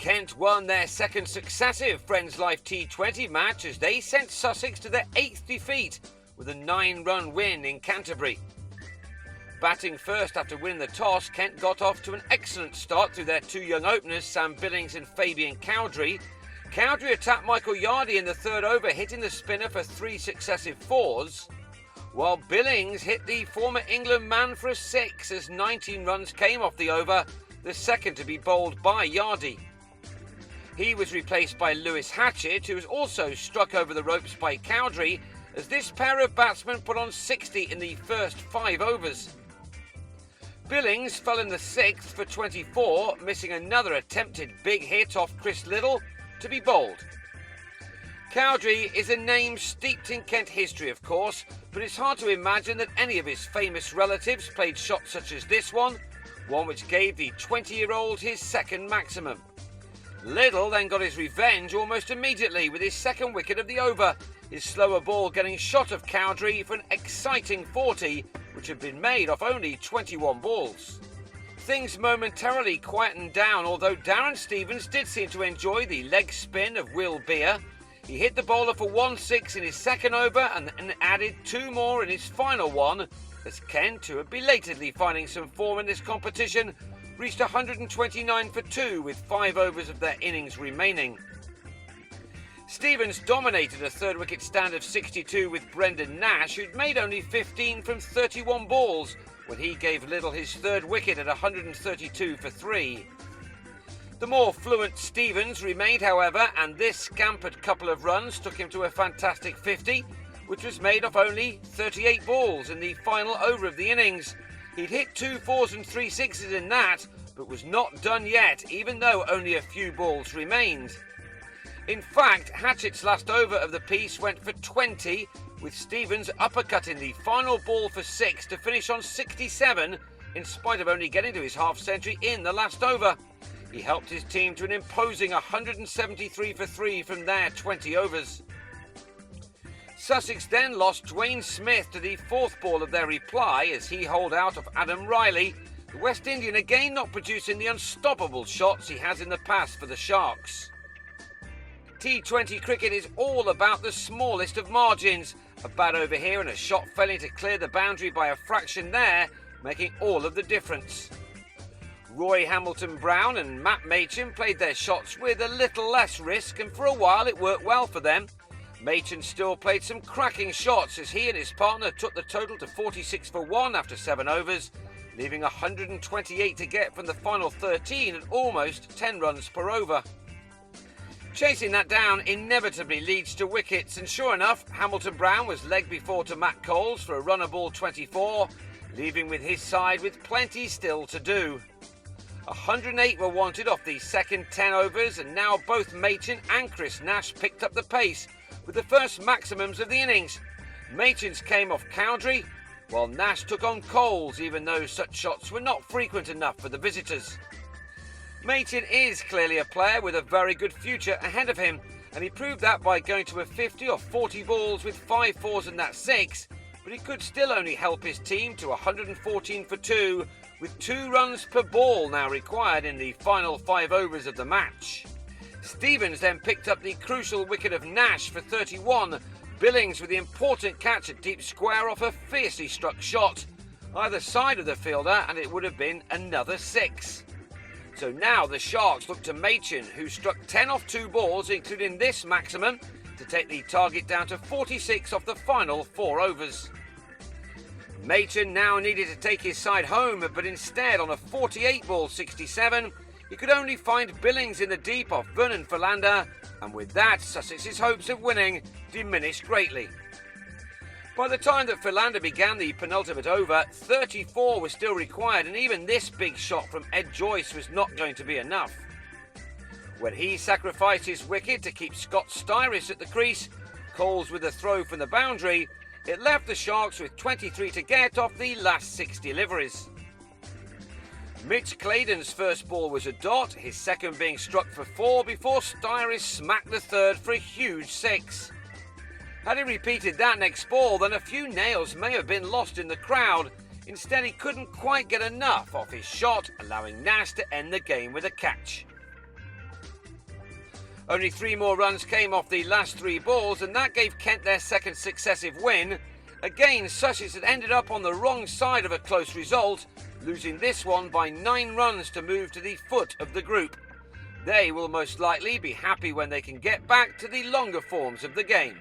Kent won their second successive FLt20 match as they sent Sussex to their 8th defeat with a 9-run win in Canterbury. Batting first after winning the toss, Kent got off to an excellent start through their two young openers, Sam Billings and Fabian Cowdrey. Cowdrey attacked Michael Yardy in the third over, hitting the spinner for 3 successive 4s, while Billings hit the former England man for a 6 as 19 runs came off the over, the second to be bowled by Yardy. He was replaced by Lewis Hatchett, who was also struck over the ropes by Cowdrey, as this pair of batsmen put on 60 in the first 5 overs. Billings fell in the 6th for 24, missing another attempted big hit off Chris Liddle to be bowled. Cowdrey is a name steeped in Kent history, of course, but it's hard to imagine that any of his famous relatives played shots such as this one which gave the 20-year-old his second maximum. Liddle then got his revenge almost immediately with his second wicket of the over, his slower ball getting shot of Cowdrey for an exciting 40, which had been made off only 21 balls. Things momentarily quietened down, although Darren Stevens did seem to enjoy the leg spin of Will Beer. He hit the bowler for 1-6 in his second over and added 2 more in his final one, as Kent, who had belatedly finding some form in this competition, reached 129 for 2 with 5 overs of their innings remaining. Stevens dominated a third wicket stand of 62 with Brendan Nash, who'd made only 15 from 31 balls when he gave Liddle his third wicket at 132 for 3. The more fluent Stevens remained, however, and this scampered couple of runs took him to a fantastic 50, which was made off only 38 balls in the final over of the innings. He'd hit 2 4s and 3 6s in that, but was not done yet, even though only a few balls remained. In fact, Hatchett's last over of the piece went for 20, with Stevens uppercutting the final ball for 6 to finish on 67, in spite of only getting to his half-century in the last over. He helped his team to an imposing 173 for 3 from their 20 overs. Sussex then lost Dwayne Smith to the 4th ball of their reply as he holed out of Adam Riley, the West Indian again not producing the unstoppable shots he has in the past for the Sharks. T20 cricket is all about the smallest of margins. A bat over here and a shot failing to clear the boundary by a fraction there, making all of the difference. Roy Hamilton-Brown and Matt Machin played their shots with a little less risk, and for a while it worked well for them. Machin still played some cracking shots as he and his partner took the total to 46 for 1 after 7 overs, leaving 128 to get from the final 13 at almost 10 runs per over. Chasing that down inevitably leads to wickets, and sure enough, Hamilton-Brown was leg before to Matt Coles for a runner ball 24, leaving with his side with plenty still to do. 108 were wanted off the second 10 overs, and now both Machin and Chris Nash picked up the pace with the first maximums of the innings. Machin's came off Cowdrey, while Nash took on Coles, even though such shots were not frequent enough for the visitors. Machin is clearly a player with a very good future ahead of him, and he proved that by going to a 50 or 40 balls with 5 4s and that 6, but he could still only help his team to 114 for 2, with 2 runs per ball now required in the final 5 overs of the match. Stevens then picked up the crucial wicket of Nash for 31, Billings with the important catch at deep square off a fiercely struck shot, either side of the fielder, and it would have been another 6. So now the Sharks look to Machin, who struck 10 off 2 balls, including this maximum, to take the target down to 46 off the final 4 overs. Machin now needed to take his side home, but instead on a 48 ball 67, he could only find Billings in the deep off Vernon Philander, and with that Sussex's hopes of winning diminished greatly. By the time that Philander began the penultimate over, 34 was still required, and even this big shot from Ed Joyce was not going to be enough. When he sacrificed his wicket to keep Scott Styris at the crease, Coles with a throw from the boundary, it left the Sharks with 23 to get off the last 6 deliveries. Mitch Claydon's first ball was a dot, his second being struck for 4 before Styris smacked the third for a huge 6. Had he repeated that next ball, then a few nails may have been lost in the crowd. Instead, he couldn't quite get enough off his shot, allowing Nash to end the game with a catch. Only 3 more runs came off the last 3 balls, and that gave Kent their second successive win. Again, Sussex had ended up on the wrong side of a close result, losing this one by 9 runs to move to the foot of the group. They will most likely be happy when they can get back to the longer forms of the game.